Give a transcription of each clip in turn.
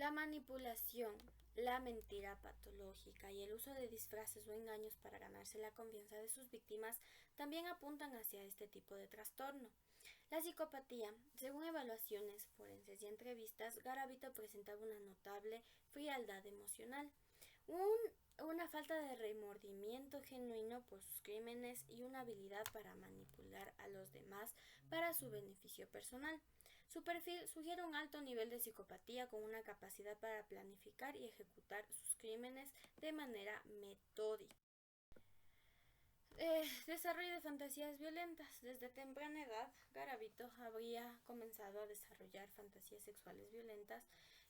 La manipulación, la mentira patológica y el uso de disfraces o engaños para ganarse la confianza de sus víctimas también apuntan hacia este tipo de trastorno. La psicopatía, según evaluaciones forenses y entrevistas, Garavito presentaba una notable frialdad emocional, una falta de remordimiento genuino por sus crímenes y una habilidad para manipular a los demás para su beneficio personal. Su perfil sugiere un alto nivel de psicopatía con una capacidad para planificar y ejecutar sus crímenes de manera metódica. Desarrollo de fantasías violentas. Desde temprana edad, Garavito habría comenzado a desarrollar fantasías sexuales violentas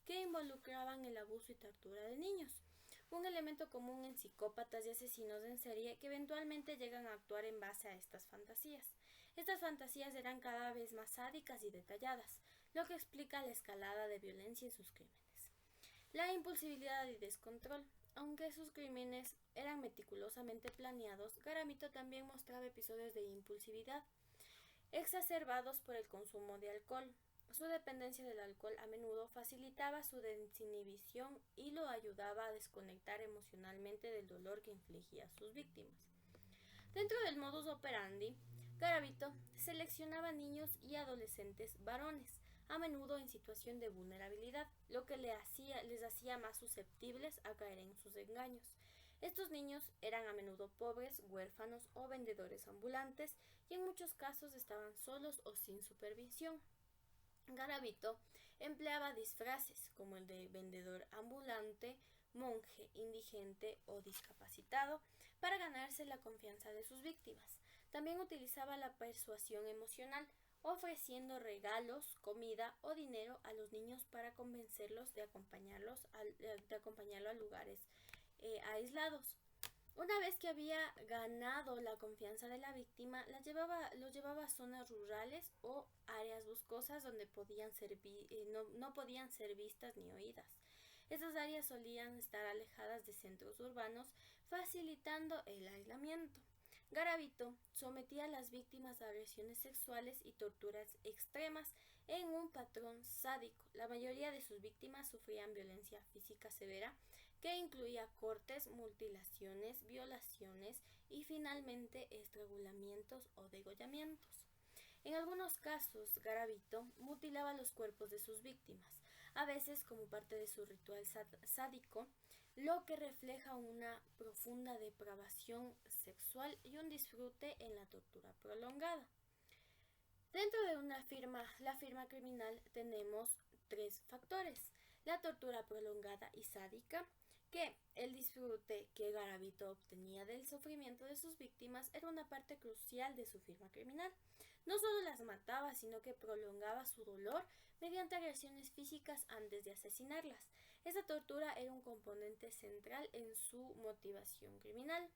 que involucraban el abuso y tortura de niños, un elemento común en psicópatas y asesinos en serie que eventualmente llegan a actuar en base a estas fantasías. Estas fantasías eran cada vez más sádicas y detalladas, lo que explica la escalada de violencia en sus crímenes. La impulsividad y descontrol. Aunque sus crímenes eran meticulosamente planeados, Garavito también mostraba episodios de impulsividad, exacerbados por el consumo de alcohol. Su dependencia del alcohol a menudo facilitaba su desinhibición y lo ayudaba a desconectar emocionalmente del dolor que infligía a sus víctimas. Dentro del modus operandi, Garavito seleccionaba niños y adolescentes varones, a menudo en situación de vulnerabilidad, lo que les hacía más susceptibles a caer en sus engaños. Estos niños eran a menudo pobres, huérfanos o vendedores ambulantes y en muchos casos estaban solos o sin supervisión. Garavito empleaba disfraces como el de vendedor ambulante, monje, indigente o discapacitado para ganarse la confianza de sus víctimas. También utilizaba la persuasión emocional, ofreciendo regalos, comida o dinero a los niños para convencerlos de acompañarlo a lugares aislados. Una vez que había ganado la confianza de la víctima, los llevaba a zonas rurales o áreas boscosas donde no podían ser vistas ni oídas. Estas áreas solían estar alejadas de centros urbanos, facilitando el aislamiento. Garavito sometía a las víctimas a agresiones sexuales y torturas extremas en un patrón sádico. La mayoría de sus víctimas sufrían violencia física severa, que incluía cortes, mutilaciones, violaciones y finalmente estrangulamientos o degollamientos. En algunos casos, Garavito mutilaba los cuerpos de sus víctimas, a veces como parte de su ritual sádico, lo que refleja una profunda depravación sexual y un disfrute en la tortura prolongada. Dentro de la firma criminal, tenemos tres factores: la tortura prolongada y sádica, que el disfrute que Garavito obtenía del sufrimiento de sus víctimas era una parte crucial de su firma criminal. No solo las mataba, sino que prolongaba su dolor mediante agresiones físicas antes de asesinarlas. Esa tortura era un componente central en su motivación criminal.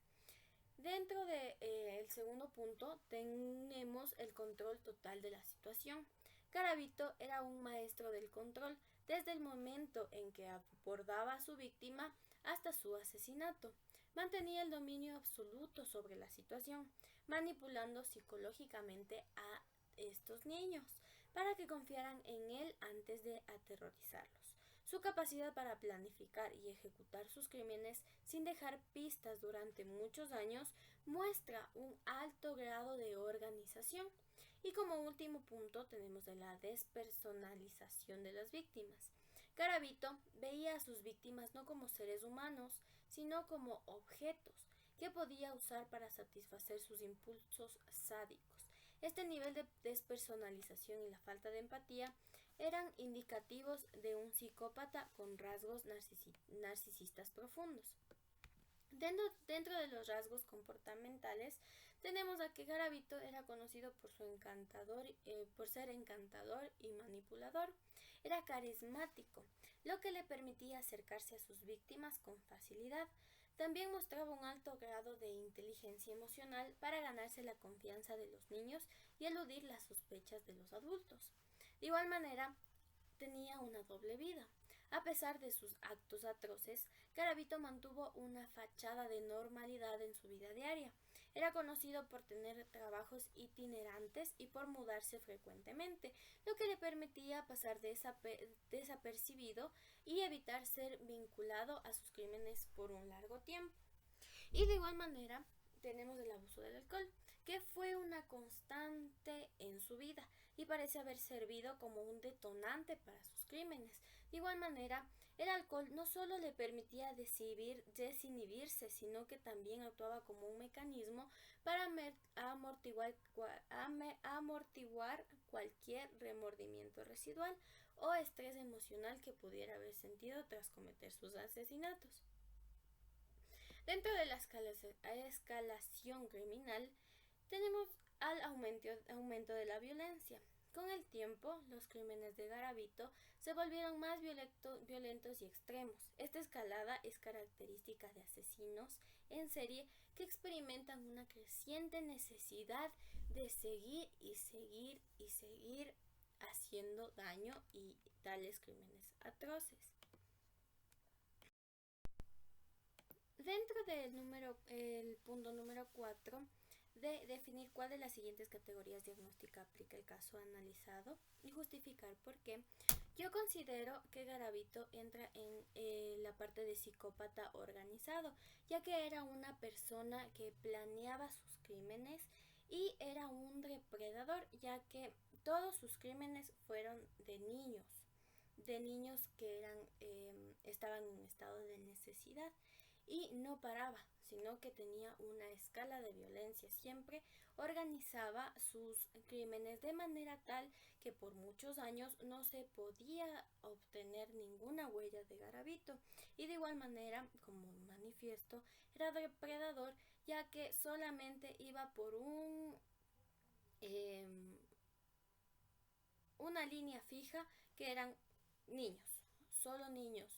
Dentro del segundo punto tenemos el control total de la situación. Garavito era un maestro del control desde el momento en que abordaba a su víctima hasta su asesinato. Mantenía el dominio absoluto sobre la situación, manipulando psicológicamente a estos niños para que confiaran en él antes de aterrorizarlos. Su capacidad para planificar y ejecutar sus crímenes sin dejar pistas durante muchos años muestra un alto grado de organización. Y como último punto tenemos de la despersonalización de las víctimas. Garavito veía a sus víctimas no como seres humanos, sino como objetos que podía usar para satisfacer sus impulsos sádicos. Este nivel de despersonalización y la falta de empatía eran indicativos de un psicópata con rasgos narcisistas profundos. Dentro de los rasgos comportamentales tenemos a que Garavito era conocido por ser encantador y manipulador. Era carismático, lo que le permitía acercarse a sus víctimas con facilidad. También mostraba un alto grado de inteligencia emocional para ganarse la confianza de los niños y eludir las sospechas de los adultos. De igual manera, tenía una doble vida. A pesar de sus actos atroces, Garavito mantuvo una fachada de normalidad en su vida diaria. Era conocido por tener trabajos itinerantes y por mudarse frecuentemente, lo que le permitía pasar desapercibido y evitar ser vinculado a sus crímenes por un largo tiempo. Y de igual manera tenemos el abuso del alcohol, que fue una constante en su vida y parece haber servido como un detonante para sus crímenes. De igual manera, el alcohol no solo le permitía desinhibirse, sino que también actuaba como un mecanismo para amortiguar cualquier remordimiento residual o estrés emocional que pudiera haber sentido tras cometer sus asesinatos. Dentro de la escalación criminal, tenemos al aumento de la violencia. Con el tiempo, los crímenes de Garavito se volvieron más violentos y extremos. Esta escalada es característica de asesinos en serie que experimentan una creciente necesidad de seguir y seguir y seguir haciendo daño y tales crímenes atroces. Dentro el punto número 4, de definir cuál de las siguientes categorías diagnósticas aplica el caso analizado y justificar por qué, yo considero que Garavito entra en la parte de psicópata organizado, ya que era una persona que planeaba sus crímenes y era un depredador, ya que todos sus crímenes fueron de niños que estaban en estado de necesidad y no paraba, sino que tenía una escala de violencia. Siempre organizaba sus crímenes de manera tal que por muchos años no se podía obtener ninguna huella de Garavito. Y de igual manera, como manifiesto, era depredador, ya que solamente iba por una línea fija que eran niños, solo niños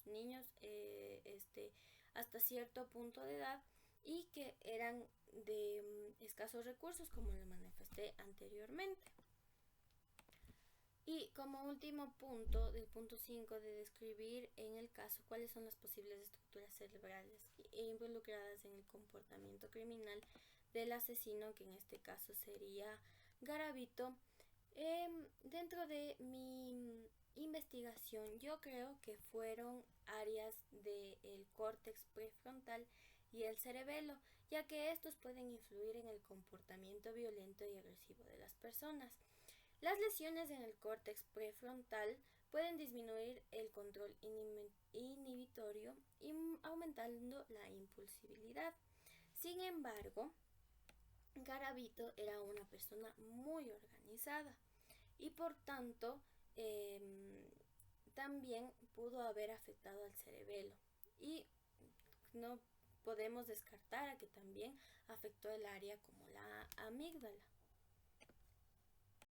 hasta cierto punto de edad y que eran de escasos recursos, como le manifesté anteriormente. Y como último punto, del punto 5, de describir en el caso cuáles son las posibles estructuras cerebrales involucradas en el comportamiento criminal del asesino, que en este caso sería Garavito. Dentro de mi investigación, yo creo que fueron áreas del córtex prefrontal y el cerebelo, ya que estos pueden influir en el comportamiento violento y agresivo de las personas. Las lesiones en el córtex prefrontal pueden disminuir el control inhibitorio y aumentando la impulsibilidad. Sin embargo, Garavito era una persona muy organizada y por tanto también pudo haber afectado al cerebelo, y no podemos descartar a que también afectó el área como la amígdala.